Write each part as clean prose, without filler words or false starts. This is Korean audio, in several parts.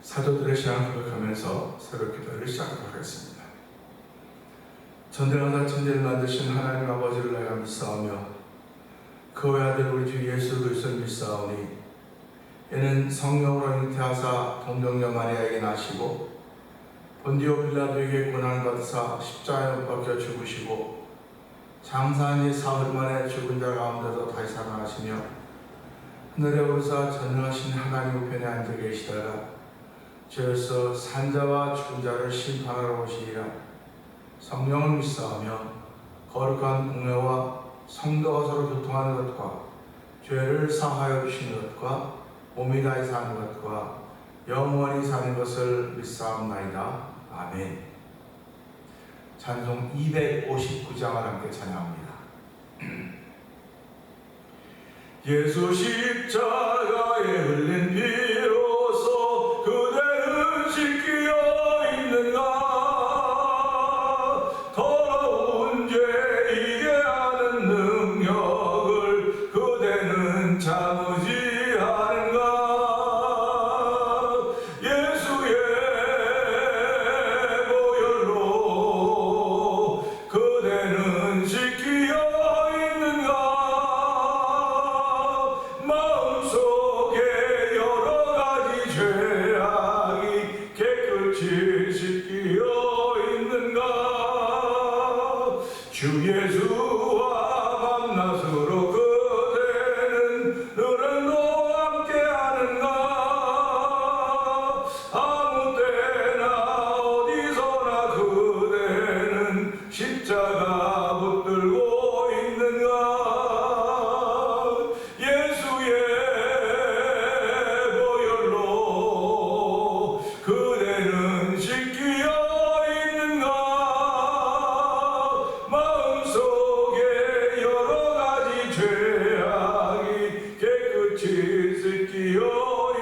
사도들의 신앙을 고백하면서 새로 기도를 시작하도록 하겠습니다. 전쟁하사 천지를 만드신 하나님 아버지를 내가 믿사오며 그 외아들 우리 주 예수 그리스도를 믿사오니 이는 성령으로 잉태하사 동정녀 마리아에게 나시고 본디오 빌라도에게 고난을 받으사 십자가에 못 박혀 죽으시고 장사한 지 사흘 만에 죽은 자 가운데서 다시 살아나시며 하늘에 오르사 전능하신 하나님 우편에 앉아 계시다가 주여서 산자와 죽은 자를 심판하러 오시리라. 성령을 믿사오며 거룩한 공회와 성도가 서로 교통하는 것과 죄를 사하여 주시는 것과 몸이 다해 사는 것과 영원히 사는 것을 믿사옵나이다. 아멘. 찬송 259장을 함께 찬양합니다. 예수 십자가에 흘린 피로써 그대는 씻기어 있는가. 더러운 죄 이게 하는 능력을 그대는 참으지 않은가. 예수의 보혈로 그대는 씻기어 있는가. 마음속에 여러 가지 죄악이 깨끗이 씻기어 있는가. 주 예수와 밤낮으로 그대는 늘은도 함께하는가. 아무 때나 어디서나 그대는 십자가 붙들고 있는가. 예수의 보혈로 그대는 씻기어 있는가. 마음속에 여러 가지 죄악이 깨끗이 씻기어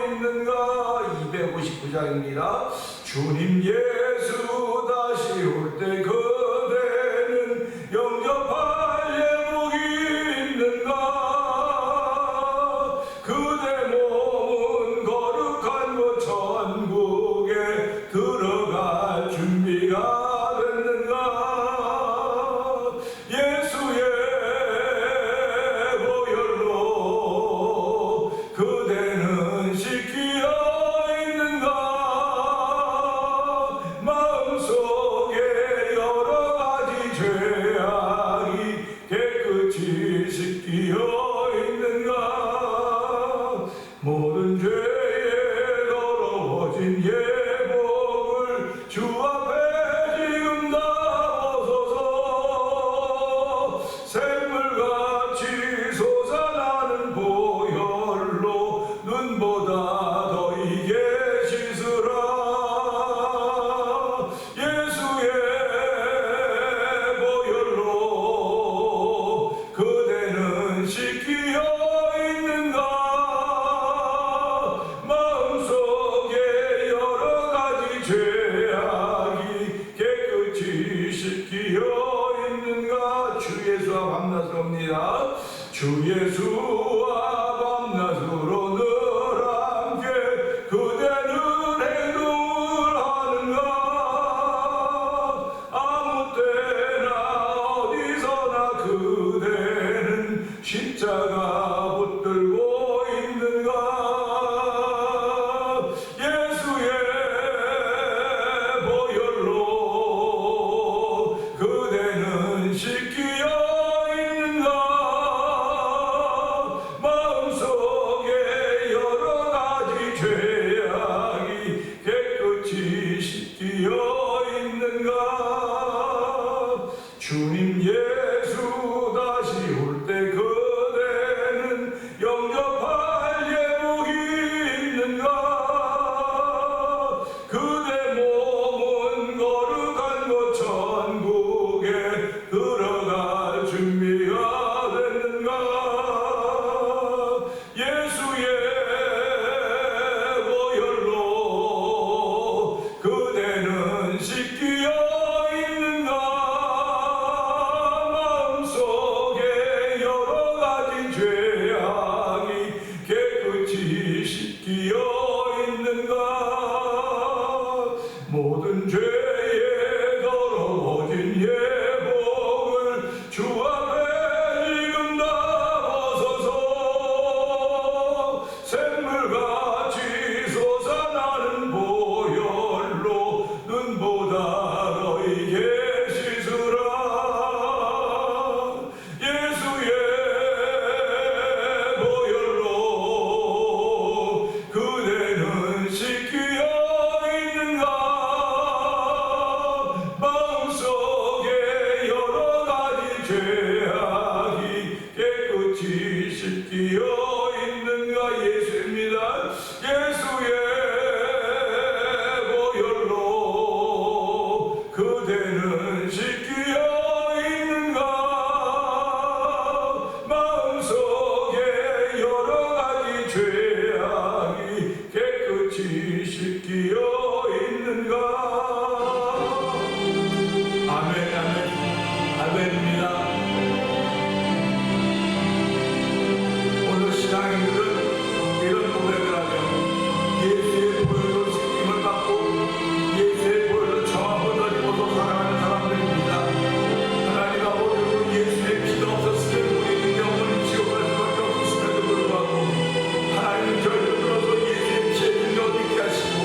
있는가. 259장입니다. 주님 예수 다시 올 때 그대는 영접할 예복이 있는가. 그대 몸은 거룩한 곳 천국에 들어갈 준비가 됐는가. 예수의 보혈로 그대는 씻기어 있는가. 마음속에 여러 가지 죄악이 깨끗이 씻기어 있는가. 모든 죄에 더러워진 예복을 주 앞에 지금 다 벗어서 샘물같이 솟아나는 보혈로 눈보다 더 이게 씻으라. 예수의 보혈로 그대는 씻기어 있는가. 마음속에 여러 가지 죄악이 깨끗이 씻기어 있는가. 주 예수와 밤낮으로입니다. 주 예수와 밤낮으로 늘 함께 그대는 행동을 하는가. 아무 때나 어디서나 그대는 십자가 붙들고 있는가. 예수의 보혈로 그대는 씻기어 있는가. 모든 죄에 더러워진 예복을 주 앞에 지금 나와서서 샘물같이 솟아나는 보혈로 눈보다 너희에게 씻으라. 예수의 보혈로 그대는 씻기어 있는가. 마음속에 여러 가지 죄악이 깨끗이 씻기어 있는가. 예수입니다. 예수의 보혈로 그대는 씻기어 있는가. 마음속에 여러 가지 죄악이 깨끗이 씻기어 있는가. 아멘, 아멘, 아멘입니다. 오늘 신앙인들은 이런 고백을 하며 예수의 보혈로 씻김을 받고 예수의 보혈로 정함을 입어서 살아가는 사람들입니다. 하나님 아버지로 예수의 피가 없었으면 우리는 영원히 지옥 갈 수밖에 없었음에도 불구하고 하나님 저희를 불러서 예수의 피의 능력을 믿게 하시고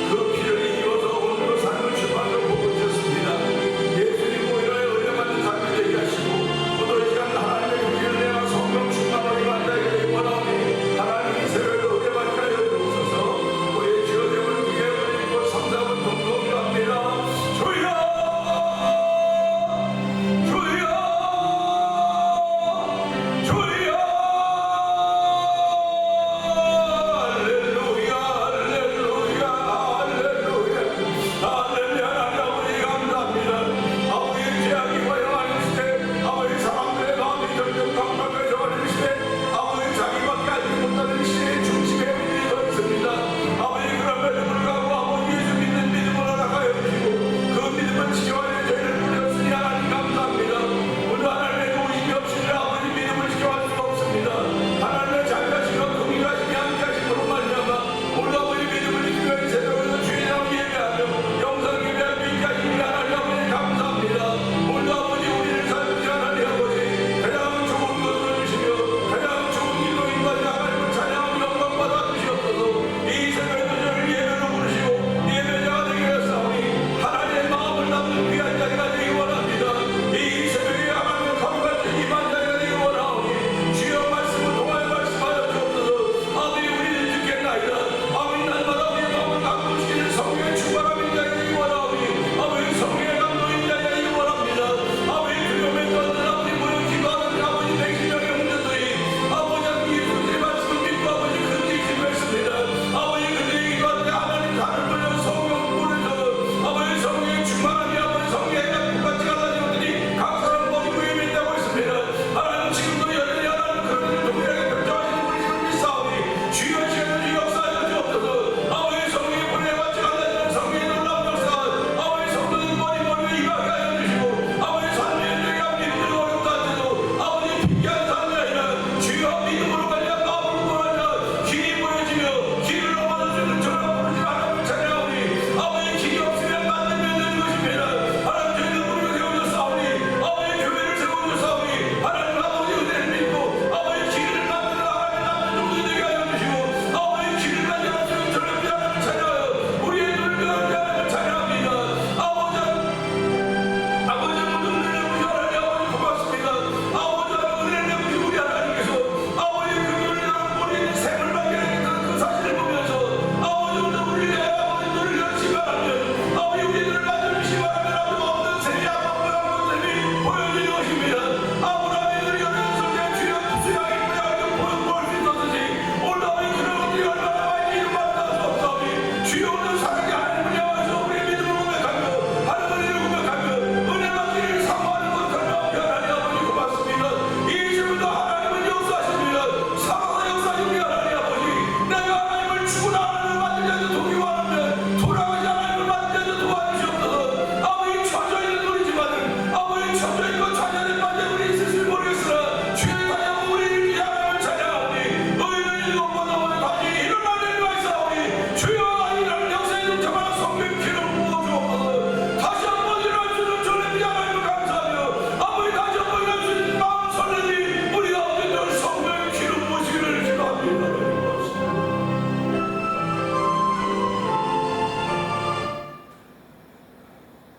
그 피를 입어서 오늘도 삶을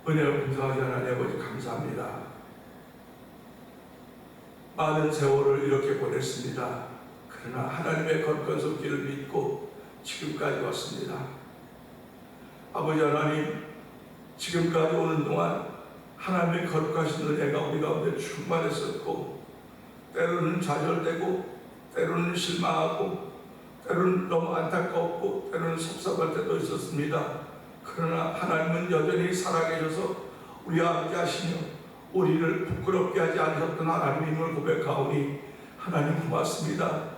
은혜를 풍성하신 하나님 아버지 감사합니다. 많은 세월을 이렇게 보냈습니다. 그러나 하나님의 거룩한 손길을 믿고 지금까지 왔습니다. 아버지 하나님, 지금까지 오는 동안 하나님의 거룩하신 은혜가 우리 가운데 충만했었고, 때로는 좌절되고, 때로는 실망하고, 때로는 너무 안타깝고, 때로는 섭섭할 때도 있었습니다. 그러나 하나님은 여전히 살아계셔서 우리와 함께 하시며 우리를 부끄럽게 하지 않으셨던 하나님임을 고백하오니 하나님 고맙습니다.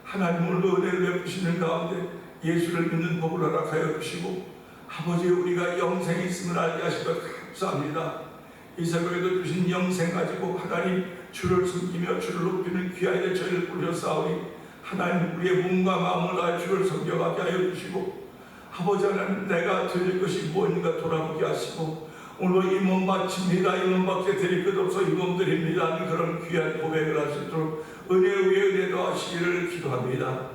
하나님을 은혜를 베푸시는 가운데 예수를 믿는 법을 허락하여 주시고, 아버지 우리가 영생이 있음을 알게 하시고 감사합니다. 이 새벽에도 주신 영생 가지고 하나님 주를 섬기며 주를 높이는 귀한 일 저희를 부르셨사오니 하나님 우리의 몸과 마음을 다해 주를 섬겨가게 하여 주시고, 아버지 하나님 내가 드릴 것이 무엇인가 돌아보게 하시고, 오늘 이 몸 바칩니다. 이 몸 밖에 드릴 것 없어 이 몸 드립니다 하는 그런 귀한 고백을 할 수 있도록 은혜 위에 은혜도 하시기를 기도합니다.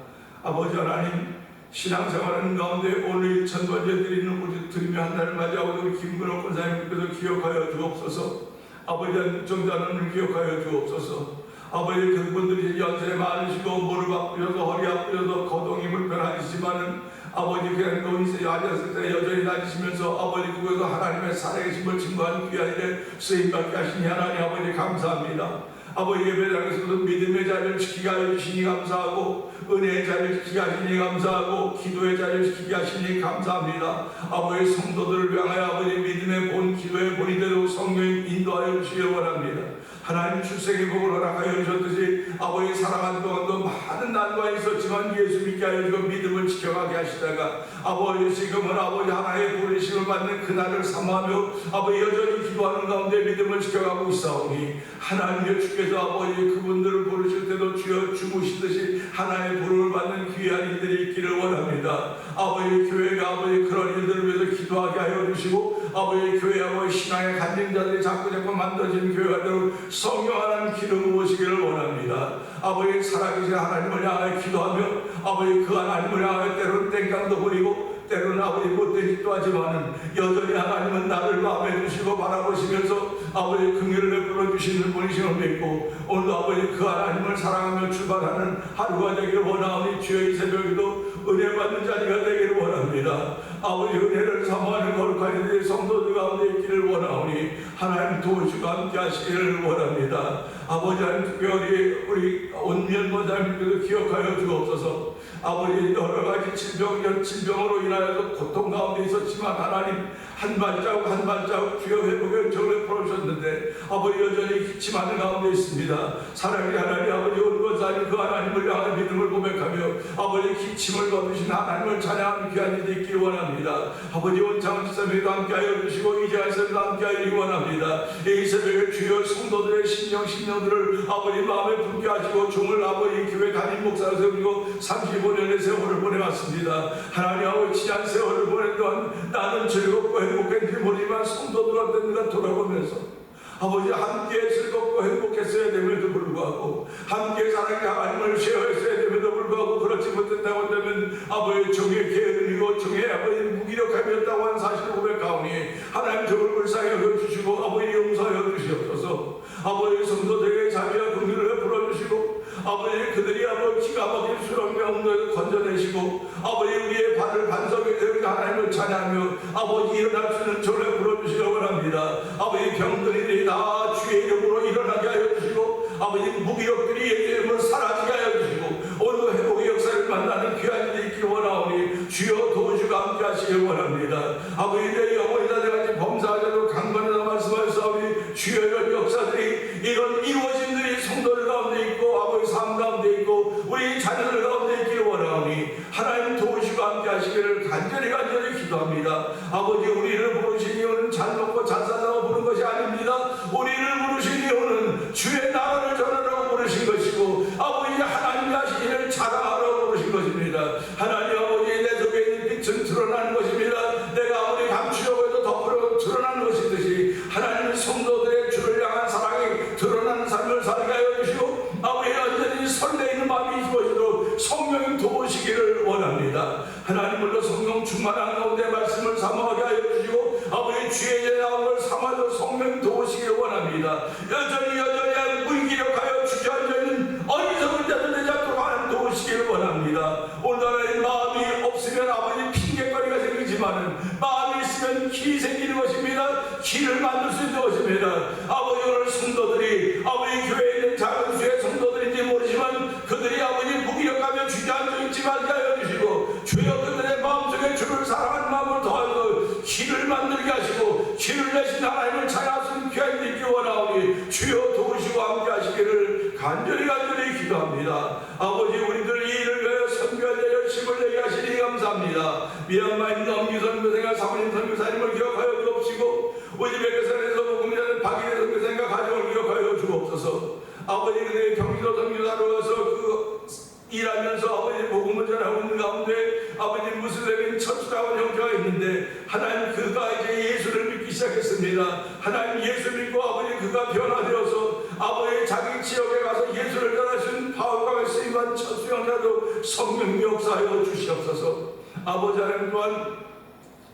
아버지 하나님, 신앙생활하는 가운데 오늘 1000번째 드리는 우리 드리며 한 달을 맞이하고 우리 김근옥 권사님께서 기억하여 주옵소서. 아버지 하나님, 정자는 기억하여 주옵소서. 아버지 그분들이 연세 많으시고 무릎 아프셔서 허리 아프셔서 거동이 불편하시지만은 아버지 그냥 노인세 앉았을 때 여전히 다니시면서 아버지 그곳에서 하나님의 살아계심을 증거하는 귀한 일에 쓰임받게 하시니 하나님 아버지 감사합니다. 아버지 예배당에서도 믿음의 자리를 지키게 하여 주시니 감사하고, 은혜의 자리를 지키게 하시니 감사하고, 기도의 자리를 지키게 하시니 감사합니다. 아버지 성도들을 향하여 아버지 믿음의 본, 기도의 본이 되도록 성령님 인도하여 주시기 원합니다. 하나님 출생의 복을 허락하여 주셨듯이 아버지 살아가는 동안도 많은 난관이 있었지만 예수 믿게 하여 주고 믿음을 지켜가게 하시다가 아버지 지금은 아버지 하나의 부르심을 받는 그날을 삼아하며 아버지 여전히 기도하는 가운데 믿음을 지켜가고 있사오니 하나님의 주께서 아버지 그분들을 부르실 때도 주여 주무시듯이 하나의 부름을 받는 귀한 이들이 있기를 원합니다. 아버지 교회가 아버지 그런 일들을 위해서 기도하게 하여 주시고, 아버지 교회 아버지 신앙의 간증자들이 자꾸 만들어진 교회가 되도록 성령 하나님 기름 부으시기를 원합니다. 아버지 살아계신 하나님을 향하여 기도하며 아버지 그 하나님을 향하여 때로는 땡깡도 부리고 때로는 아버지 못된 짓도 하지만은 여전히 하나님은 나를 마음에 두시고 바라보시면서 아버지 긍휼을 베풀어 주시는 분이심을 믿고 오늘도 아버지 그 하나님을 사랑하며 출발하는 하루가 되기를 원하오니 주의 이 새벽에도 은혜 받는 자리가 되기를 원합니다. 아버지 은혜를 사모하는 거룩한 이들의 성도들 가운데 있기를 원하오니 하나님 도우시고 함께 하시기를 원합니다. 아버지 하나님 특별히 우리 온면 원장님께도 기억하여 주옵소서. 아버지 여러 가지 질병으로 인하여서 고통 가운데 있었지만 하나님 한 발자국 한 발자국 주여 회복의 정을 풀어주셨는데 아버지 여전히 기침하는 가운데 있습니다. 사랑의 하나님 아버지 온건사님 그 하나님을 향한 믿음을 고백하며 아버지 기침을 거두신 하나님을 찬양하는 귀한 일이 있기를 원합니다. 아버지 온창 지사님도 함께하여 주시고 이재한 선생님도 함께하여 원합니다. 이 새벽에 주여 성도들의 심령들을 아버지 마음에 품게 하시고 종을 아버지 교회 담임 목사로 세우고 35년의 세월을 보내왔습니다. 하나님 아버지 지난 세월을 보낸 동안 나는 즐겁고 행복했는지 모르지만 성도들한테 내가 돌아보면서 아버지 함께 즐겁고 행복했어야 됨에도 불구하고 함께 사랑의 하나님을 쉐어했어야 됨에도 불구하고 그렇지 못했다고 한다면 아버지 종의 게으름이고 종의 아버지 무기력함이었다고 하는 사실을 고백하오니 하나님 저를 불쌍히 여겨주시고 아버지 용서하여 주시옵소서. 아버지 성도들에게 자비와 긍휼을 베풀어 주시고 아버지 그들이 아버지 기가 막힌 수렁과 엉덩이를 건져내시고 아버지 우리의 발을 반석에 대고 하나님을 찬양하며 아버지 일어날 수 있는 저를 베풀어 주시기 원합니다. 아버지 병든 이들이 다 주의 이름으로 일어나게 하여 주시고 아버지 무기력들이 예수의 이름으로 사라지게 하여 주시고 오늘 회복의 역사를 만나는 귀한 일이 있기를 원하오니 주여 도우시고 함께 하시길 원합니다. 아버지 내 영혼이 다 돼가지고 범사하자도 강건하다 말씀하셨사오니 주여 이런 역사들이 이런 이루어짐들이 성도들 가운데 있고 아버지 삶 가운데 있고 우리 자녀들 가운데 있기를 원하오니 하나님 도우시고 함께 하시기를 간절히 기도합니다. 아버지 우리를 부르신 이유는 잘 먹고 잘 살라고 부른 것이 아닙니다. 우리를 부르신 이유는 주의 나라를 전하라고 부르신 것이고 아버지 하나님 자신을 자랑하라고 부르신 것입니다. 하나님 아버지 내 속에 있는 빛은 드러나는 것입니다. 내가 아무리 감추려고 해도 덮으려고 드러나는 것이듯이 하나님 성도들의 주를 향한 사랑이 드러나는 삶을 살게 하여 주시고 아버지 완전히 설레이는 마음이 있어지도록 성령님 도우시기를 원합니다. 하나님으로 성령 충만한 가운데 말씀을 사모하게 하여 주시고 아버지 주의 나온 걸 있지만 마음이 있으면 길이 생기는 것입니다. 길을 만들 수 있는 것입니다. 아버지, 오늘 성도들이 아버지 교회에 있는 작은 수의 성도들인지 모르지만 그들이 아버지 무기력하며 주저앉아있지 말게 하여 주시고, 주여 그들의 마음속에 주를 사랑하는 마음을 더하여 길을 만들게 하시고 길을 내신 하나님을 찬양하시는 귀한 일이 원하오니 주여 도우시고 함께 하시기를 간절히 기도합니다. 아버지, 우리들 이 일을 위하여 선교할 때 열심을 내게 하시니 감사합니다. 미얀마에 있는 엄기 선교사가 사모님 선교사님을 기억하여 주옵시고, 우즈베키스탄에서 복음을 전하는 박인혜 선교사님과 가정을 기억하여 주옵소서. 아버지, 그들의 경기도 선교사로 와서 일하면서 아버지 복음을 전하고 있는 가운데 아버지 무슬림인 천수라고 형제가 있는데, 하나님 그가 이제 예수를 믿기 시작했습니다. 하나님 예수 믿고 아버지 그가 변화되어서 아버지 자기 지역에 가서 예수를 전하신 바울과 쓰임받은 천수 형제도 성령 역사하여 주시옵소서. 아버지 하나님 또한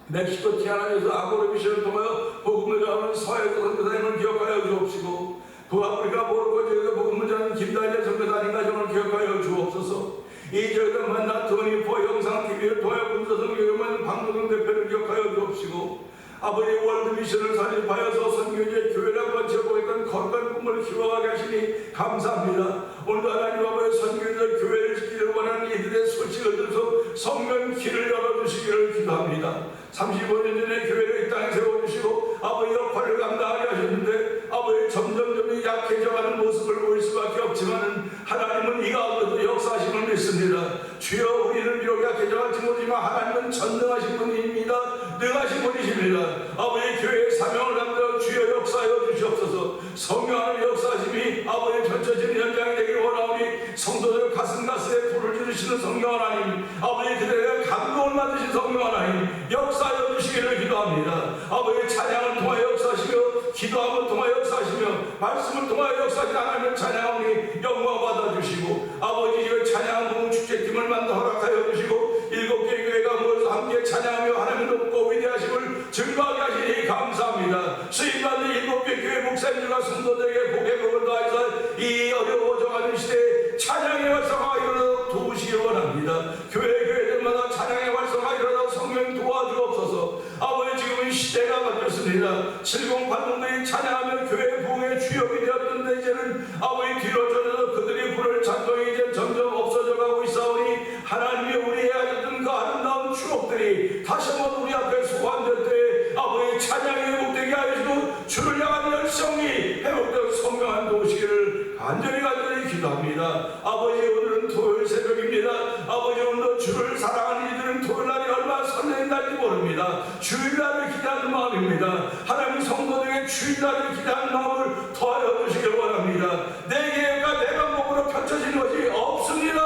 멕시코 티아나에서 아고르 미션을 통하여 복음을 전하는 서해도 선교사님을 기억하여 주옵시고, 북아프리카 모로코지에서 복음을 전하는 김다니엘 선교사님 가정을 기억하여 주옵소서. 이 지역에서 만난 토니포 영상TV를 통하여 군사선교회만 박노동 대표를 기억하여 주옵시고, 아버지 월드 미션을 설립하여서 선교지의 교회를 한번 지어보겠다는 거룩한 꿈을 키워가게 하시니 감사합니다. 오늘도 하나님 아버지 선교지의 교회를 지키려고 하는 이들의 소식을 들어서 성령 길을 열어주시기를 기도합니다. 35년 전에 교회를 이 땅에 세워주시고 아버지 역할을 감당하게 하셨는데 아버지 점점 약해져가는 모습을 보일 수밖에 없지만 하나님은 이 가운데도 역사하심을 믿습니다. 주여, 우리는 비록 약해져갈지 모르지만 하나님은 전능하신 분입니다. 능하신 분이십니다. 아버지 교회의 사명을 담당하여 주여 역사하여 주시옵소서. 성령하는 역사하심이 아버지 펼쳐지는 현장이 되기를 원하오니 성도들 가슴에 불을 지르시는 성령 하나님, 아버지 그들에게 감동을 만드신 성령 하나님 역사하여 주시기를 기도합니다. 아버지 찬양을 통하여 역사하시며 기도함을 통하여 역사하시며 말씀을 통하여 역사하신 하나님을 찬양하오니 영광 받아주시고, 아버지 그 찬양 부흥 축제팀을 만나 허락하여 주시고 7개 교회가 모여서 함께 찬양하며 하나님을 높고 위대하심을 증거하게 하시니 감사합니다. 수임받는 7개 교회 목사님들과 성도들에게 복의 복을 더하여서 이 어려워져가는 시대에 찬양의 활성화가 일어나도록 도우시기 원합니다. 교회들마다 찬양의 활성화가 일어나도록 성령 도와주옵소서. 아버지, 지금은 시대가 바뀌었습니다. 7080들이 찬양하며 교회 부흥의 주역이 되었던데 이제는 아버지 뒤로 젖어서 그들이 부를 찬송이 이제 점점 없어져 가고 있사오니 하나님이 우리 헤아졌던 그 아름다운 추억들이 다시 한번 우리 앞에 소환될 때 아버지 찬양이 회복되게 하시고 주를 향한 열성이 회복되어 성령한 도우시기를 간절히 기도합니다. 아버지, 오늘은 토요일 새벽입니다. 아버지, 오늘도 주를 사랑하는 이들은 토요일날이 얼마나 설레는 날인지 모릅니다. 주일날을 기대하는 마음입니다. 하나님 성도들에게 주일날을 기대하는 마음을 더하여 주시길 원합니다. 내 계획과 내 방법으로 펼쳐지는 것이 없습니다.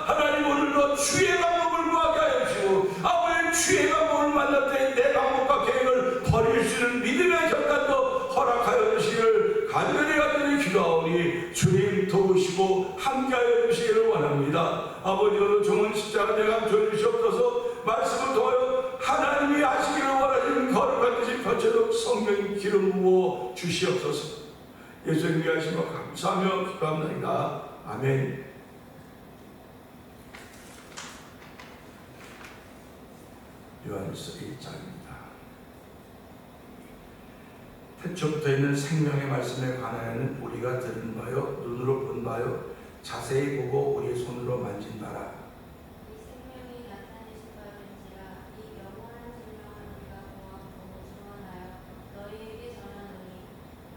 하나님, 오늘도 주의 방법을 구하게 하여 주시고 아버지 주의 방법을 만날 때 내 방법과 계획을 버릴 수 있는 믿음의 결단도 허락하여 주시기를 간절히 기도하오니 주님 도우시고 함께하여 주시기를 원합니다. 아버지, 오늘 종은 십자가 대감 주시옵소서. 말씀을 통하여 하나님이 하시기를 원하시는 거룩한 뜻이 펼쳐도 성령 기름 부어 주시옵소서. 예수님 위하시며 감사하며 기도합니다. 아멘. 요한일서 1장입니다. 태초부터 있는 생명의 말씀에 관하여는 우리가 들은 바요 눈으로 본 바요 자세히 보고 우리의 손으로 만진 바라. 이 생명이 나타내신 바인지라 이 영원한 생명을 우리가 보았고 증언하여 너희에게 전하노니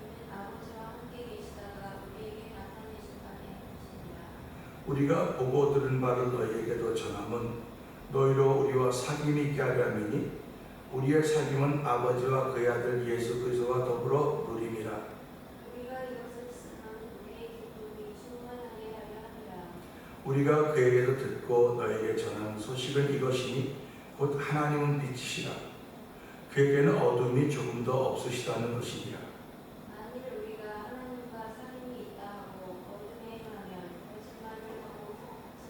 이는 아버지와 함께 계시다가 우리에게 나타내신 바의 것이니라. 우리가 보고 들은 바를 너희에게도 전함은 너희로 우리와 사귐이 있게 하려 함이니 우리의 사귐은 아버지와 그의 아들 예수 그리스도와 더불어 누림이라. 우리가 이것을 쓰면 우리의 기쁨이 충만하게 하려 함이라. 우리가 그에게서 듣고 너에게 전하는 소식은 이것이니 곧 하나님은 빛이시라. 그에게는 어둠이 조금도 없으시다는 것이니라. 만일 우리가 하나님과 사귐이 있다 하고 어둠에 행하면 거짓말을 하고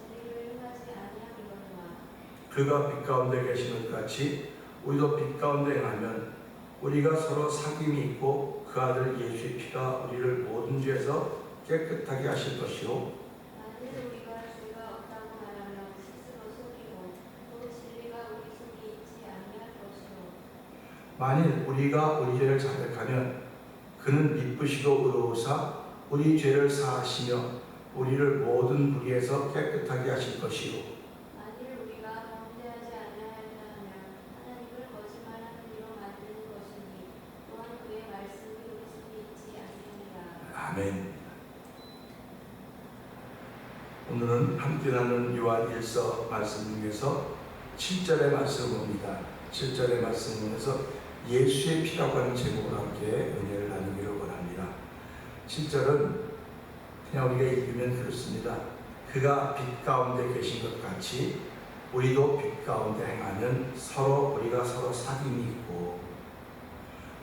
진리를 행하지 아니함이거니와. 그가 빛 가운데 계시는 것 같이 우리도 빛 가운데 행하면 우리가 서로 사귐이 있고 그 아들 예수의 피가 우리를 모든 죄에서 깨끗하게 하실 것이요. 만일 우리가 죄가 없다고 말하면 스스로 속이고 또 진리가 우리 속에 있지 아니할 것이라. 만일 우리가 우리 죄를 자백하면 그는 미쁘시고 의로우사 우리 죄를 사하시며 우리를 모든 불의에서 깨끗하게 하실 것이요 만일 우리가 범죄하지 아니하였다 하면 하나님을 거짓말하는 이로 만드는 것이니 또한 그의 말씀이 우리 속에 있지 않습니다. 아멘. 오늘은 함께 나눈 요한 1서 말씀 중에서 7절의 말씀을 봅니다. 7절의 말씀 중에서 예수의 피라고 하는 제목으로 함께 은혜를 나누기를 원합니다. 7절은 그냥 우리가 읽으면 그렇습니다. 그가 빛 가운데 계신 것 같이 우리도 빛 가운데 행하면 우리가 서로 사귐이 있고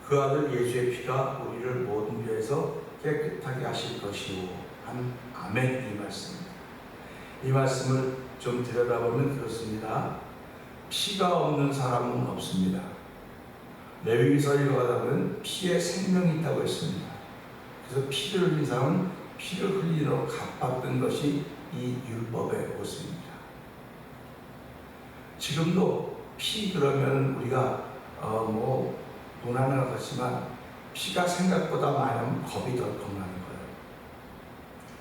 그 아들 예수의 피가 우리를 모든 죄에서 깨끗하게 하실 것이요. 아멘. 이 말씀입니다. 이 말씀을 좀 들여다보면 그렇습니다. 피가 없는 사람은 없습니다. 레위기서 읽어가다 보면 피에 생명이 있다고 했습니다. 그래서 피를 흘린 사람은 피를 흘리러 갚았던 것이 이 율법의 모습입니다. 지금도 피 그러면 우리가 문화는 같지만 피가 생각보다 많으면 겁이 덜 겁나는 거예요.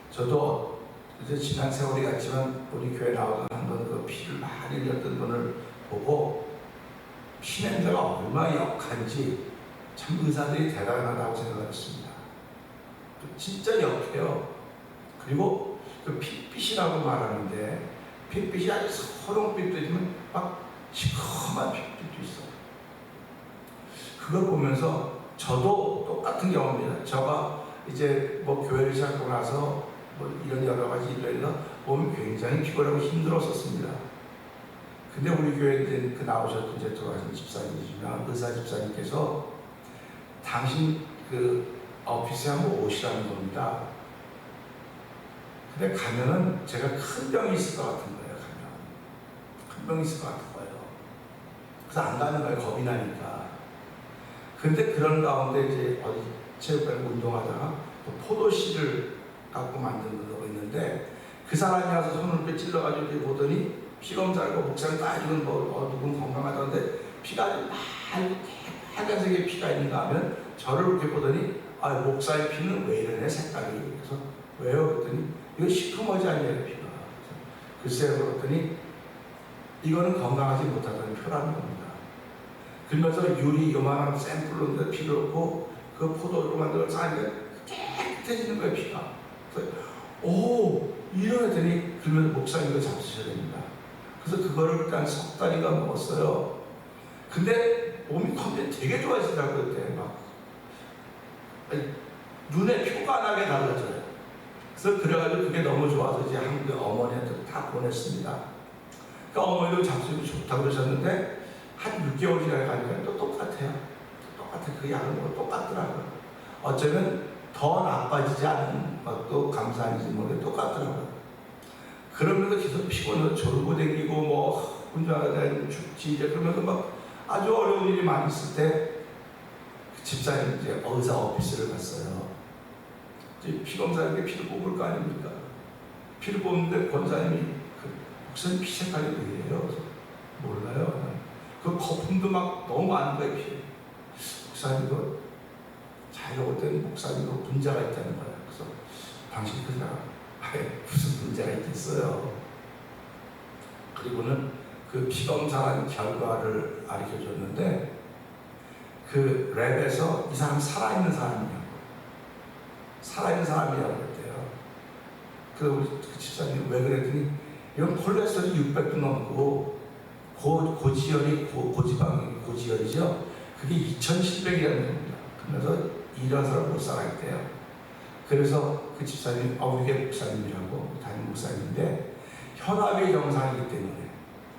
저도 이제 지난 세월이 갔지만 우리 교회 나오던 한 번 그 피를 많이 흘렸던 분을 보고 피 냄새가 얼마나 역한지 참 의사들이 대단하다고 생각했습니다. 진짜 역해요. 그리고 그 핏빛이라고 말하는데 핏빛이 아주 선홍빛도 있지만 막 시커먼 핏빛도 있어요. 그걸 보면서 저도 똑같은 경험입니다. 제가 이제 교회를 시작하고 나서 이런 여러 가지 일을 보면 굉장히 피곤하고 힘들었었습니다. 근데 우리 교회에 이제 나오셨던 이제 돌아가신 집사님이시나 의사 집사님께서 당신 그 오피스에 한번 오시라는 겁니다. 근데 가면은 제가 큰 병이 있을 것 같은 거예요. 큰 병이 있을 것 같은 거예요. 그래서 안 가는 거예요. 겁이 나니까. 근데 그런 가운데 이제 어디 체육관 운동하다가 포도씨를 갖고 만든 거가 있는데 그 사람이 와서 손을 이렇게 찔러가지고 이렇게 보더니 피검사하고 목사님 따지면 누군 건강하다는데 피가 아주 빨간색의 피가 있는가 하면 저를 이렇게 보더니 목사의 피는 왜 이러네 색깔이. 그래서 왜요? 그랬더니 이거 시커머지 아니에요 피가. 글쎄요 그랬더니 이거는 건강하지 못하다는 표라는 겁니다. 그러면서 유리 요만한 샘플로 피를 넣고 그 포도로 만들어 싸니까 깨끗해지는 거예요 피가. 그래서 이러더니 그러면 목사님 이거 잡수셔야 됩니다. 그래서 그거를 일단 석 달인가 먹었어요. 근데 몸이 컨디션이 되게 좋아지더라고요. 그때 막 눈에 표가 나게 달라져요. 그래서 그래가지고 그게 너무 좋아서 이제 한국에 어머니한테 다 보냈습니다. 그러니까 어머니도 잡수면 좋다고 그러셨는데 한 6개월 지나게 가니까 또 똑같아요. 그 약을 먹고 똑같더라고요. 어쩌면 더 나빠지지 않은 것도 감사한지 모르게 똑같더라고요. 그러면서 계속 피곤해서 졸고 다니고 운전하다 죽지 이제 그러면서 막 아주 어려운 일이 많이 있을 때 그 집사님 이제 의사 오피스를 갔어요. 이제 피검사에게 피를 뽑을 거 아닙니까? 피를 뽑는데 권사님이 목사님 피 색깔이 왜이래요? 그래서 몰라요. 그 거품도 막 너무 많은 거예요 피. 목사님도 자기가 볼 때는 목사님도 문제가 있다는 거예요. 그래서 당신 그 사람 무슨 문제가 있겠어요. 그리고는 그 피검사한 결과를 알려줬는데 그 랩에서 이 사람 살아있는 사람이냐고 살아있는 사람이라고 그랬대요. 그 집사님이 왜 그랬더니 이건 콜레스테롤이 600도 넘고 고지혈이 고지혈이죠. 그게 2700이라는 겁니다. 그러면서 이런 사람 못 살아있대요. 그래서 그 집사님이 우리의 목사님이라고 담임 목사님인데 혈압의 정상이기 때문에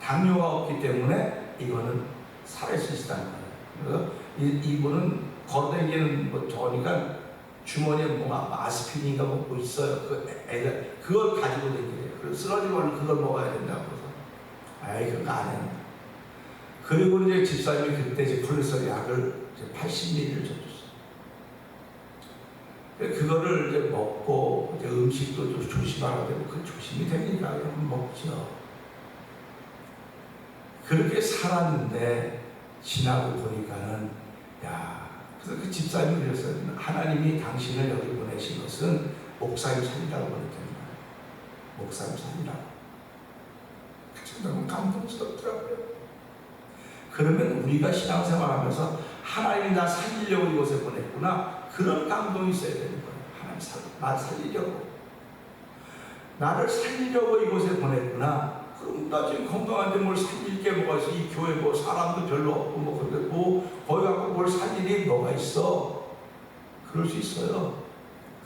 당뇨가 없기 때문에 이거는 살아있을 수 있다는 거예요. 그래서 이분은 걸어다니는 저니까 주머니에 뭐가 아스피린인가 먹고 있어요. 그걸 가지고 다니래요. 그래서 쓰러지면 그걸 먹어야 된다고 해서 그거 안 해요. 그리고 이제 집사님이 그때 이제 콜레스테롤 약을 80ml를 줬어요. 그거를 이제 먹고 이제 음식도 좀 조심하라 되고 그 조심이 되니까 그냥 먹죠. 그렇게 살았는데 지나고 보니까는 야, 그래서 그 집사님이 그랬어요. 하나님이 당신을 여기 보내신 것은 목사님 살리라고 보냈다는 거예요. 목사님 살리라고. 너무 감동스럽더라고요. 그러면 우리가 신앙생활하면서 하나님이 나 살리려고 이곳에 보냈구나, 그런 감동이 있어야 되는 거예요. 하나님 나 살리려고, 나를 살리려고 이곳에 보냈구나. 그럼 나 지금 건강한데 뭘 살릴 게 뭐가 있어? 이 교회 뭐 사람도 별로 없고 뭐 그런데 뭐 거기 갖고 뭘 살릴 일이 뭐가 있어? 그럴 수 있어요.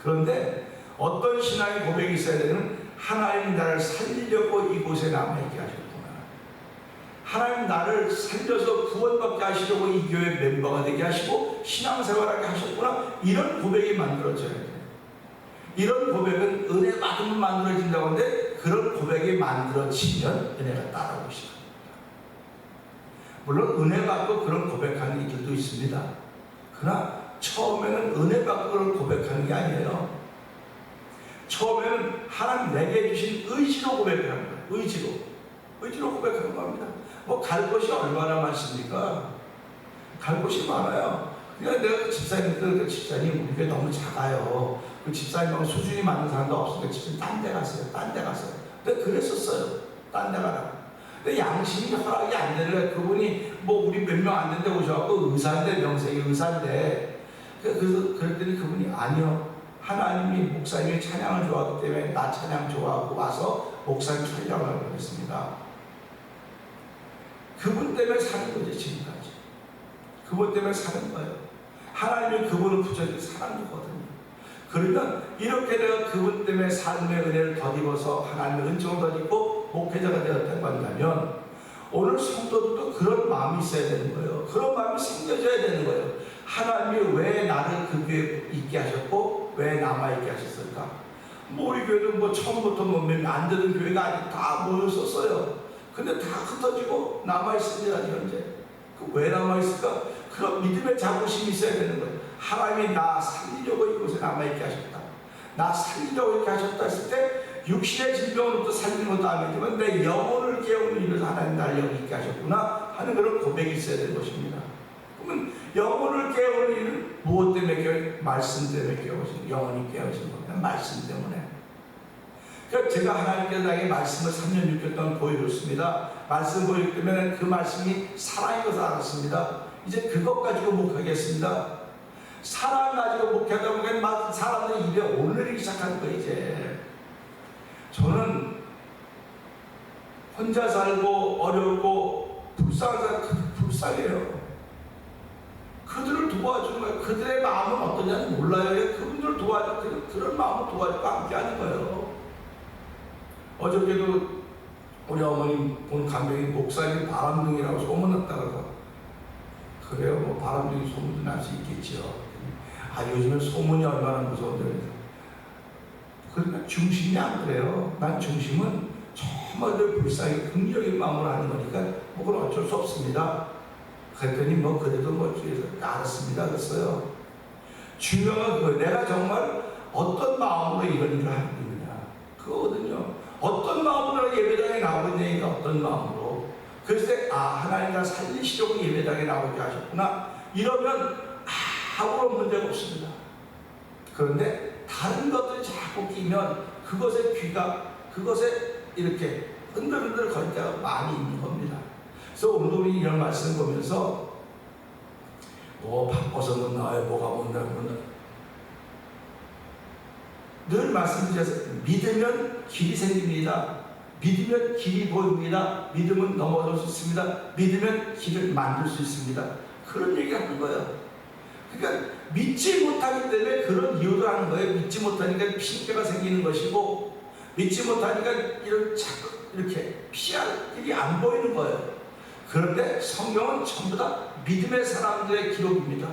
그런데 어떤 신앙의 고백이 있어야 되는, 하나님 나를 살리려고 이곳에 남아있게 하셨구나. 하나님 나를 살려서 구원받게 하시려고 이 교회 멤버가 되게 하시고 신앙생활하게 하셨구나. 이런 고백이 만들어져야 돼요. 이런 고백은 은혜 받으면 만들어진다고 하는데, 그런 고백이 만들어지면 은혜가 따라오기 시작합니다. 물론 은혜 받고 그런 고백하는 이들도 있습니다. 그러나 처음에는 은혜 받고 그런 고백하는 게 아니에요. 처음에는 하나님 내게 주신 의지로 고백하는 거예요. 의지로 고백하는 겁니다. 뭐 갈 곳이 얼마나 많습니까? 갈 곳이 많아요. 그러니까 내가 그 집사님 우리 교회 너무 작아요. 그 집사님하고 수준이 맞는 사람도 없으니까 집사님 딴 데 가세요. 근데 그랬었어요. 딴 데 가라고. 근데 양심이 허락이 안 되는 거예요. 그분이 뭐 우리 몇 명 안 되는데 오셔갖고 의사인데, 명색이 의사인데. 그래서 그랬더니 그분이 아니요, 하나님이 목사님이 찬양을 좋아하기 때문에 나 찬양 좋아하고 와서 목사님 촬영을 했습니다. 그분 때문에 사는 거죠. 지금까지 그분 때문에 사는 거예요. 하나님이 그분을 붙여준 사람이거든요. 그러면 이렇게 내가 그분 때문에 삶의 은혜를 덧입어서 하나님의 은총을 덧입고 목회자가 되었다고 한다면, 오늘 성도들도 그런 마음이 있어야 되는 거예요. 그런 마음이 생겨져야 되는 거예요. 하나님이 왜 나를 그 교회에 있게 하셨고 왜 남아있게 하셨을까? 뭐 우리 교회도 뭐 처음부터 뭐 몇 안 되는 교회가 아직 다 모였었어요. 근데 다 흩어지고 남아있습니다. 현재 왜 남아있을까? 그런 믿음의 자부심이 있어야 되는 거예요. 하나님이 나 살리려고 이곳에 남아있게 하셨다, 나 살리려고 이렇게 하셨다 했을 때, 육신의 질병으로부터 살리는 것도 아니지만 내 영혼을 깨우는 일을 하나님 나를 여기 있게 하셨구나 하는 그런 고백이 있어야 되는 것입니다. 그러면 영혼을 깨우는 일은 무엇 때문에 깨우는? 말씀 때문에 깨우신, 영혼이 깨우신 겁니다. 말씀 때문에. 그러니까 제가 하나님께서 나에게 말씀을 3년 6개월 동안 보여줬습니다. 말씀 보여줬기 때문에 그 말씀이 사랑인 것을 알았습니다. 이제 그것 가지고 목하겠습니다. 사랑 가지고 목하다 보니까 사람들이 입에 오르기 시작한 거예요. 이제 저는 혼자 살고 어렵고 불쌍해요. 그들을 도와주는 거예요. 그들의 마음은 어떠냐는 몰라요. 그분들을 도와주고 그런 마음을 도와주고 함께 하는 거예요. 어저께도 우리 어머님 본 감독이 목사님 바람둥이라고 소문났다고. 그래요. 뭐 바람둥이 소문도 날 수 있겠죠. 아, 요즘은 소문이 얼마나 무서운데. 그러니까 중심이 안 그래요. 난 중심은 정말 불쌍히 긍정적인 마음으로 하는 거니까 뭐 그건 어쩔 수 없습니다. 그랬더니 뭐 그래도 뭐 알았습니다 그랬어요. 중요한 건 내가 정말 어떤 마음으로 이런 일을 하는 거냐 그거거든요. 어떤 마음으로 예배당에 나오고 있냐니까 어떤 마음으로. 그래서 하나님 나 살리시려고 예배당에 나오게 하셨구나 이러면 아무런 문제가 없습니다. 그런데 다른 것들이 자꾸 끼면 그것의 귀가 그것에 이렇게 흔들흔들 거릴 때가 많이 있는 겁니다. 그래서 오늘 우리 이런 말씀을 보면서 바빠서 못 나와요. 뭐가 못 나오면 늘 말씀드렸어요. 믿으면 길이 생깁니다. 믿으면 길이 보입니다. 믿으면 넘어질 수 있습니다. 믿으면 길을 만들 수 있습니다. 그런 얘기 하는 거예요. 그러니까 믿지 못하기 때문에 그런 이유를 하는 거예요. 믿지 못하니까 핑계가 생기는 것이고, 믿지 못하니까 이렇게 피할 길이 안 보이는 거예요. 그런데 성경은 전부 다 믿음의 사람들의 기록입니다.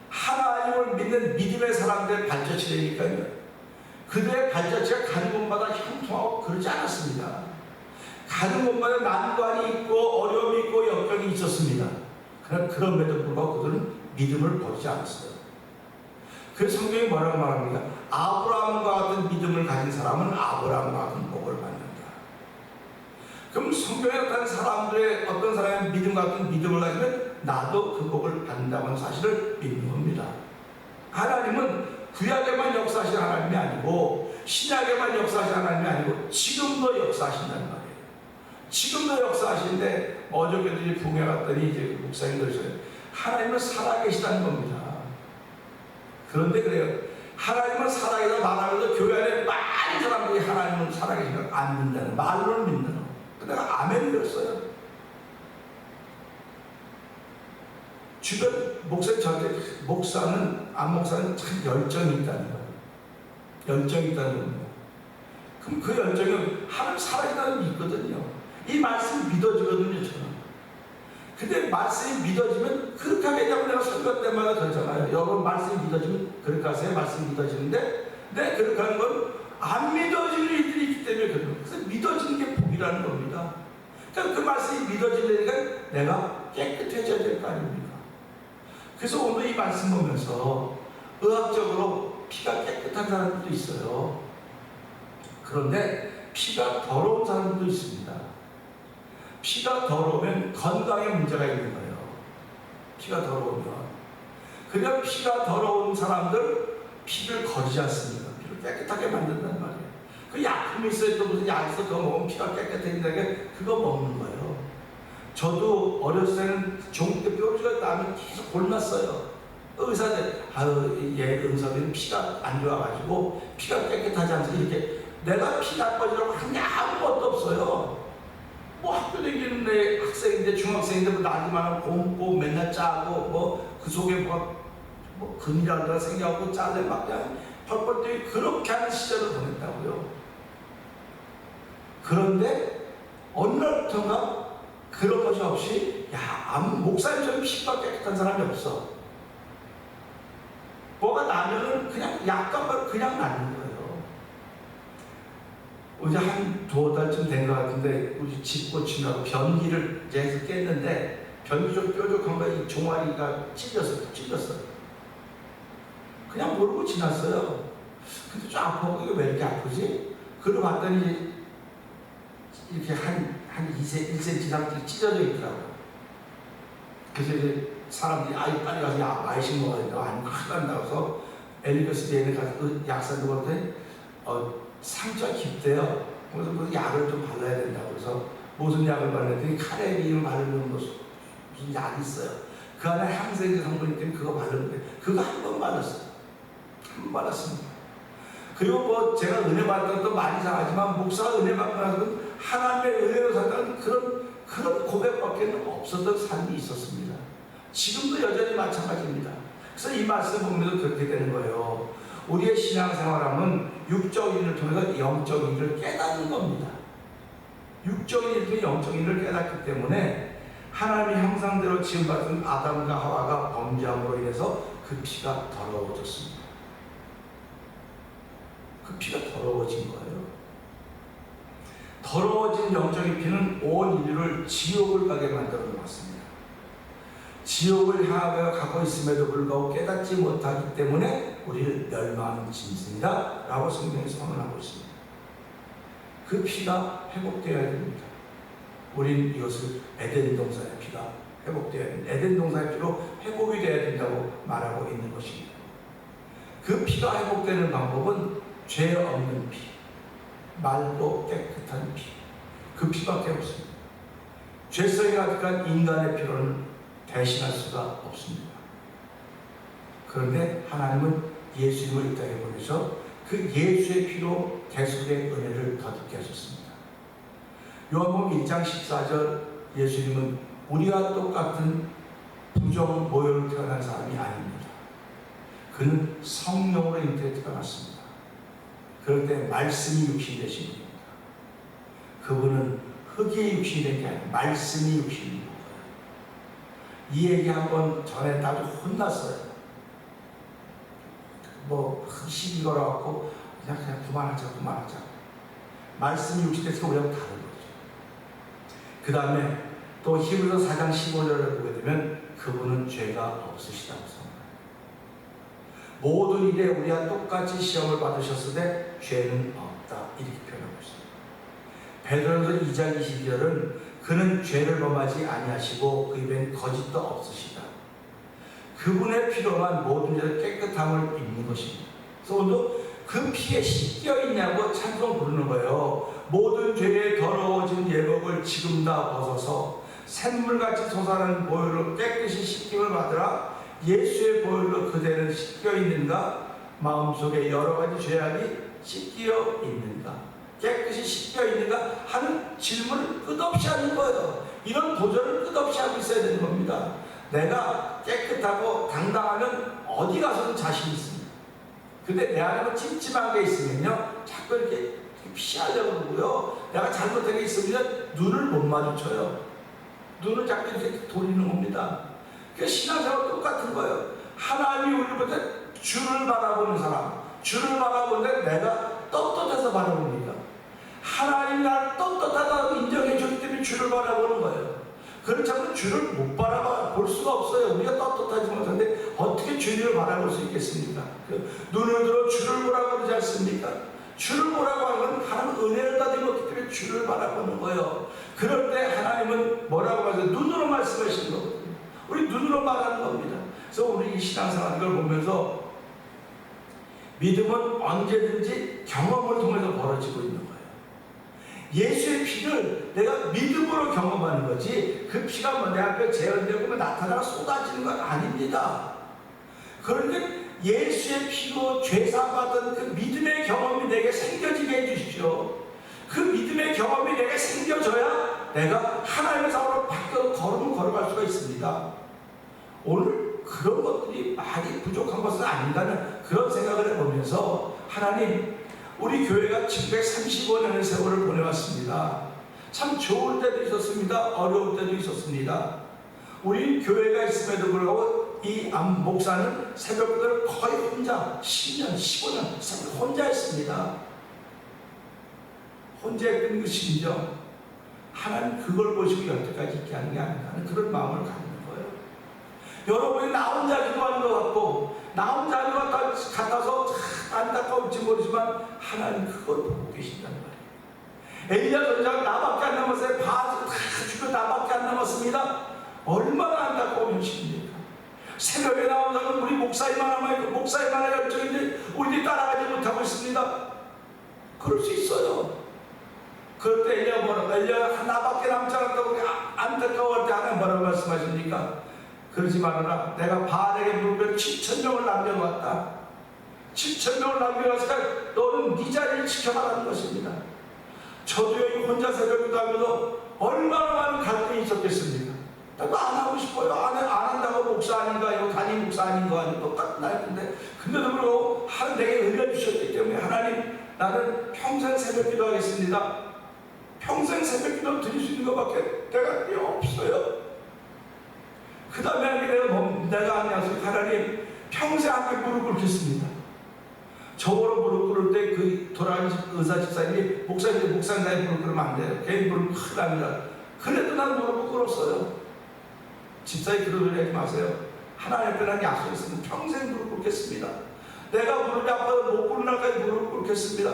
하나님을 믿는 믿음의 사람들의 발자취라니까요. 그들의 발자취가 가는 곳마다 형통하고 그러지 않았습니다. 가는 곳마다 난관이 있고 어려움이 있고 역경이 있었습니다. 그러나 그럼에도 불구하고 그들은 믿음을 버리지 않았어요. 그래서 성경이 뭐라고 말합니까? 아브라함과 같은 믿음을 가진 사람은 아브라함과 같은 복을 받는다. 그럼 성경에 나타난 사람들의 어떤 사람의 믿음 같은 믿음을 가지면 나도 그 복을 받는다는 사실을 믿는 겁니다. 하나님은 구약에만 역사하신 하나님이 아니고 신약에만 역사하신 하나님이 아니고 지금도 역사하신다는 말이에요. 지금도 역사하시는데 어저께도 이제 붕에 갔더니 이제 목사님들 하나님은 살아계시다는 겁니다. 그런데 그래요. 하나님은 살아계시다 말하면서 교회 안에 많은 사람들이 하나님은 살아계시다고 안 믿는다는 말로는 믿는 거. 내가 아멘 이랬어요. 주변 목사님 저한테 목사는 참 열정이 있다는 거예요. 열정이 있다는 겁니다. 그럼 그 열정은 하나님 살아있다는 게 있거든요. 이 말씀이 믿어지거든요, 저는. 근데 말씀이 믿어지면 그렇게 하겠냐고 내가 설교 때마다 그러잖아요. 여러분 말씀이 믿어지면 그렇게 하세요. 말씀이 믿어지는데 네, 그렇게 하는 건 안 믿어지는 일들이 있기 때문에 그런 거예요. 그래서 믿어지는 게 복이라는 겁니다. 그러니까 그 말씀이 믿어지려니까 내가 깨끗해져야 될 거 아닙니까? 그래서 오늘 이 말씀 보면서 의학적으로 피가 깨끗한 사람들도 있어요. 그런데 피가 더러운 사람들도 있습니다. 피가 더러우면 건강에 문제가 있는 거예요. 피가 더러우면. 그냥 피가 더러운 사람들 피를 거르지 않습니다. 피를 깨끗하게 만든단 말이에요. 그 약품이 있어요. 또 무슨 약 있어 그거 먹으면 피가 깨끗해진다는 그거 먹는 거예요. 저도 어렸을 때는 종때 뾰루지가 나면 계속 골랐어요. 의사들, 얘 의사들은 피가 안 좋아가지고 피가 깨끗하지 않아서 이렇게 내가 피 나빠지라고 한 게 아무것도 없어요. 뭐 학교 다니는데 학생인데 중학생인데 뭐 나기만 하고 곰고 맨날 짜고 뭐 그 속에 뭐 근이라든가 생겨갖고 짜대 막 그냥 펄펄 뛰고 그렇게 하는 시절을 보냈다고요. 그런데 어느 날부터가 그런 것이 없이 목사님처럼 피가 깨끗한 사람이 없어. 뭐가 나면은 그냥 약간만 그냥 나는 거예요. 이제 한 2달쯤 된 것 같은데 우리 집 고치느라고 변기를 이제 해서 깼는데 변기 좀 뾰족한 거에 이 종아리가 찔렸어요. 그냥 모르고 지났어요. 근데 좀 아파서 이거 왜 이렇게 아프지? 그러고 봤더니 이렇게 한 1cm 이상 찢어져 있더라고요. 그래서 이제 사람들이 빨리 가서 많이씩 먹어야 된다고 아니면 큰일 난다고 해서 엘리베이터 대회에 가서 그 약사한테 봤더니 상처가 깊대요. 그래서 그 약을 좀 발라야 된다고 해서 무슨 약을 발랐더니 카레비를 바르는 무슨 약이 있어요. 그 안에 항생제 성분이 있기 때문에 그거 바르면 돼. 그거 한 번 발랐어요. 한 번 발랐습니다. 그리고 뭐 제가 은혜 받았던 것도 많이 이상하지만 목사가 은혜 받고 나서는 하나님의 은혜로 살던 그런 고백밖에 없었던 삶이 있었습니다. 지금도 여전히 마찬가지입니다. 그래서 이 말씀 보면서 그렇게 되는 거예요. 우리의 신앙생활하면 육적인 일을 통해서 영적인 일을 깨닫는 겁니다. 육적인 일을 통해 영적인 일을 깨닫기 때문에 하나님의 형상대로 지음받은 아담과 하와가 범죄함으로 인해서 그 피가 더러워졌습니다. 그 피가 더러워진 거예요. 더러워진 영적인 피는 온 인류를 지옥을 가게 만들어 놓았습니다. 지옥을 향하여 가고 있음에도 불구하고 깨닫지 못하기 때문에 우리를 멸망하는 짐승이다 라고 성경이 선언하고 있습니다. 그 피가 회복되어야 됩니다. 우린 이것을 에덴 동산의 피가 회복되어야 됩니다. 에덴 동산의 피로 회복이 되어야 된다고 말하고 있는 것입니다. 그 피가 회복되는 방법은 죄 없는 피, 맑고 깨끗한 피, 그 피밖에 없습니다. 죄성이 가득한 인간의 피로는 대신할 수가 없습니다. 그런데 하나님은 예수님을 이 땅에 보내서 그 예수의 피로 대속의 은혜를 거듭게 하셨습니다. 요한복음 1장 14절 예수님은 우리와 똑같은 부정 모혈로 태어난 사람이 아닙니다. 그는 성령으로 잉태해 태어났습니다. 그럴 때 말씀이 육신이 되신 분입니다. 그분은 흙이 육신이 된 게 아니라 말씀이 육신이 된 거예요. 이 얘기 한번 전에 아주 혼났어요. 뭐 시비 걸어갖고 그냥 그만하자. 말씀이 육신이 돼서 우리하고 다른 거죠. 그 다음에 또 히브리서 4장 15절을 보게 되면 그분은 죄가 없으시다고 선언합니다. 모든 일에 우리와 똑같이 시험을 받으셨을 때 죄는 없다 이렇게 표현하고 있습니다. 베드로전서 2장 22절은 그는 죄를 범하지 아니하시고 그 입엔 거짓도 없으시다. 그분의 피로만 모든 죄의 깨끗함을 입는 것입니다. 그래서 오늘도 그 피에 씻겨 있냐고 찬송 부르는 거예요. 모든 죄의 더러워진 예복을 지금 다 벗어서 샘물같이 솟아나는 보혈로 깨끗이 씻김을 받으라. 예수의 보혈로 그대는 씻겨 있는가? 마음속에 여러 가지 죄악이 씻겨 있는가? 깨끗이 씻겨 있는가? 하는 질문을 끝없이 하는 거예요. 이런 도전을 끝없이 하고 있어야 되는 겁니다. 내가 깨끗하고 당당하면 어디 가서든 자신 있습니다. 근데 내 안에 뭐 찜찜한 게 있으면요, 자꾸 이렇게 피하려고 그러고요. 내가 잘못한 게 있으면 눈을 못 마주쳐요. 눈을 자꾸 이렇게 돌리는 겁니다. 그 신앙생활 똑같은 거예요. 하나님이 우리를 볼 때 주를 바라보는 사람, 주를 바라보는데 내가 떳떳해서 바라봅니다. 하나님이 나를 떳떳하다고 인정해 주기 때문에 주를 바라보는 거예요. 그렇지 않으면 주를 못 바라볼 수가 없어요. 우리가 떳떳하지 못한데 어떻게 주를 바라볼 수 있겠습니까? 눈을 들어 주를 보라고 그러지 않습니까? 주를 보라고 하는 건 하나님 은혜를 다 드렸기 때문에 주를 바라보는 거예요. 그럴 때 하나님은 뭐라고 하세요? 눈으로 말씀하시는 거거든요. 우리 눈으로 말하는 겁니다. 그래서 우리 이 신앙생활 걸 보면서 믿음은 언제든지 경험을 통해서 벌어지고 있는 거예요. 예수의 피를 내가 믿음으로 경험하는 거지, 그 피가 뭐 내 앞에 재현되고 나타나서 쏟아지는 건 아닙니다. 그런데 예수의 피로 죄사받은 그 믿음의 경험이 내게 생겨지게 해주십시오. 그 믿음의 경험이 내게 생겨져야 내가 하나님의 사람으로 바뀌어 걸음을 걸어갈 수가 있습니다. 오늘 그런 것들이 많이 부족한 것은 아닌가는 그런 생각을 해보면서, 하나님, 우리 교회가 735년의 세월을 보내왔습니다. 참 좋을 때도 있었습니다. 어려울 때도 있었습니다. 우리 교회가 있음에도 불구하고 이 안 목사는 새벽들을 거의 혼자 10년, 15년 혼자 했습니다. 혼자 했던 그 심정, 하나님 그걸 보시고 여태까지 있게 하는 게 아닌가 하는 그런 마음을 갖는 거예요. 여러분이 나 혼자 기도하는 것 같고 나 혼자 하는 것 같아서 안타까울지 모르지만 하나님 그걸 보고 계신다는 거예요. 엘리야 선지자가 나밖에 안 남았어요. 바알 다 죽여 나밖에 안 남았습니다. 얼마나 안타까운 현실입니까? 새벽에 나오면 우리 목사님만 남아있고 목사님만 열정인데 우리들이 따라가지 못하고 있습니다. 그럴 수 있어요. 그럴 때 엘리야 나밖에 남지 않았다고 안타까워할 때 하나님 뭐라고 말씀하십니까? 그러지 말아라. 내가 바알에게 물으면 7,000명을 남겨놓았다. 7,000명을 남겨놨으니까 너는 네 자리를 지켜가라는 것입니다. 저도 여기 혼자 새벽기도 하면서 얼마나 많은 갈등이 있었겠습니까? 나도 안 하고 싶어요. 안 한다고 목사 아닌가, 이거 담임 목사 아닌가, 아니 똑같은 나이인데, 근데도 불구하고 내게 은혜 주셨기 때문에 하나님, 나는 평생 새벽기도 하겠습니다. 평생 새벽기도 드릴 수 있는 것밖에 내가 없어요. 그 다음에 내가 한 약속, 하나님 평생 함께 무릎 꿇겠습니다. 저거로 무릎 꿇을 때 그 돌아가신 의사 집사님이 목사님 나의 무릎 꿇으면 안 돼요. 개인 무릎 큰일 납니다. 그래도 난 무릎을 꿇었어요. 집사님 그런 소리 하지 마세요. 하나님 앞에 난 약속 있으면 평생 무릎 꿇겠습니다. 내가 무릎이 아파서 못 꿇는 날까지 무릎 꿇겠습니다.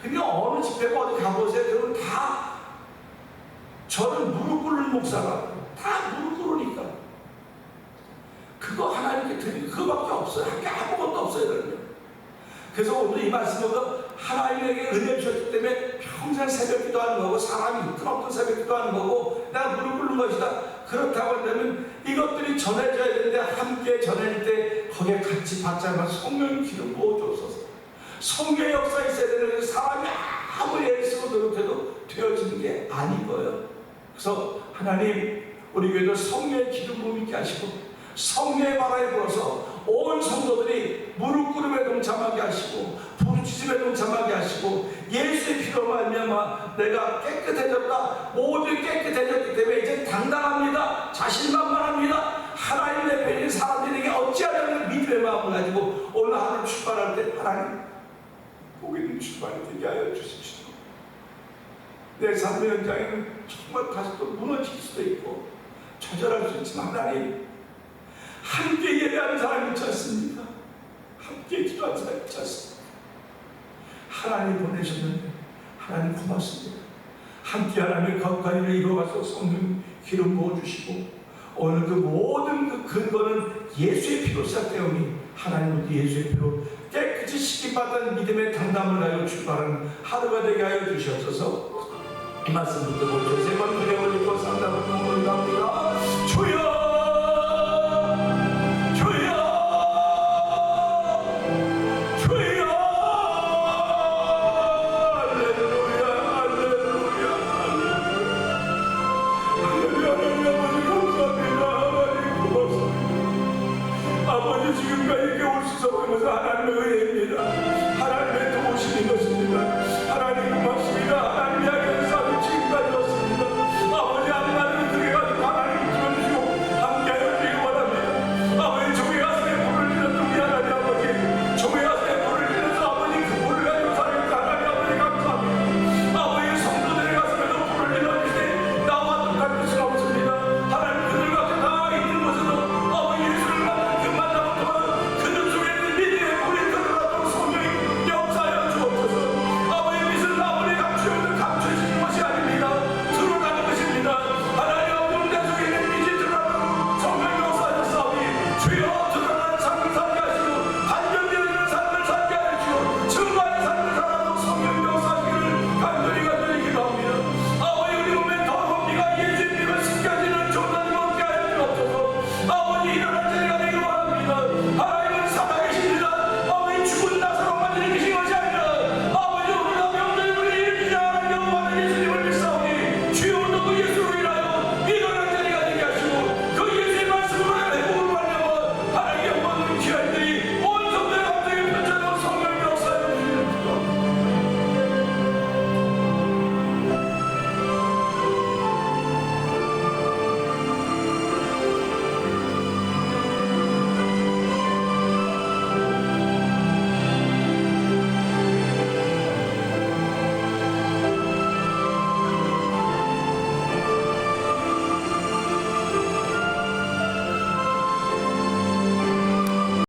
그러니까 어느 집회가 어디 가보세요. 그러면 다 저는 무릎 꿇는 목사가 다 무릎 꿇으니까 그거 하나님께 드리는 그거밖에 없어요. 한 게 아무것도 없어요. 그러면. 그래서 오늘 이 말씀으로 하나님에게 은혜 주셨기 때문에 평생 새벽기도 하는 거고, 사람이 있든 없든 새벽기도 하는 거고, 내가 무릎 꿇는 것이다. 그렇다고 한다면 이것들이 전해져야 되는데, 함께 전해질 때 거기에 같이 받자면 성령의 기름 부어주옵소서. 성령의 역사가 있어야 되는데 사람이 아무리 애를 쓰고 노력해도 되어지는 게 아닌 거예요. 그래서 하나님, 우리 교회도 성령의 기름 부음 있게 하시고 성령의 바람에 불어서 온 성도들이 무릎 꿇음에 동참하게 하시고 부르짖음에 동참하게 하시고, 예수의 피로 말미암아 내가 깨끗해졌다, 모두 깨끗해졌기 때문에 이제 당당합니다. 자신만만합니다. 하나님 내 편인 사람들에게 어찌하려는 믿음의 마음을 가지고 오늘 하루 출발할 때 하나님 복 있는 출발이 되게 하여 주십시오. 내 삶의 현장에는 정말 다시 또 무너질 수도 있고 좌절할 수 있지만, 하나님 함께 예배하는 사람이 있지 않습니까? 함께 기도하는 사람이 있지 않습니까? 하나님 보내셨는데 하나님 고맙습니다. 함께 하나님의 거룩한 일을 이루어가서 성령 기름 부어주시고 오늘 그 모든 그 근거는 예수의 피로 시작되오니 하나님은 예수의 피로 깨끗이 씻김받은 믿음의 당담을 가지고 출발하는 하루가 되게 하여 주시옵소서. 이 말씀 듣고 주 세 번 그래 올리고 상담을 넘어갑니다. 주여 주여 주여 할렐루야 할렐루야 할렐루야 하나님 아버지 감사합니다. 하나님 고맙습니다. 아버지 지금까지 이렇게 올 수 있었던 것은 하나님의 은혜입니다. 하나님의 도우심인 것입니다. 하나님 고맙습니다. 하나님 이야기를 싸고 지금까지 왔습니다. 아버지 하나님을 그게 가지고 하나님 들어주시고 함께하여 주시기 바랍니다. 아버지 종의 가슴에 불을 지는 우리 하나님 아버지 종의 가슴에 불을 지면서 아버지 그 불을 가지고 살아있다 하나님 아버지 감사합니다. 아버지 성도들의 가슴에도 불을 지어주시되 나와 똑같을 수는 없습니다. 하나님 그들 같이 다 있는 곳에도 아버지 예수를 만난 그 만남을 통한 그들 속에 있는 믿음의 불이 드러나도록 성령이 역사하여 주옵소서. 아버지 빛을 아버지 감추어도 감추어지는 것이 아닙니다. 드러나는 것입니다. 하나님 아버지 내 속에 있는 빛이 드러나도록 성령이 역사하여 싸우니 주여 드러나는 삶을 살게 하시고 반전되어 있는 삶을 살게 하시고 증거하는 삶을 살아도록 성령이 역사하시기를 간절히 기도합니다. 아버지 우리 몸에 더러운 피가 예수의 피로 씻겨지는 조단이 없게 하여 주옵소서. 아버지 일어날 때가 되기 바랍니다. 하나님은 살아계십니다. 아버지 죽은 나사로만 일으키신 것이 아니라 아버지 우리가 병들을 일으키지 않은 영원한 예수님을 믿사오니 주여 너도 예수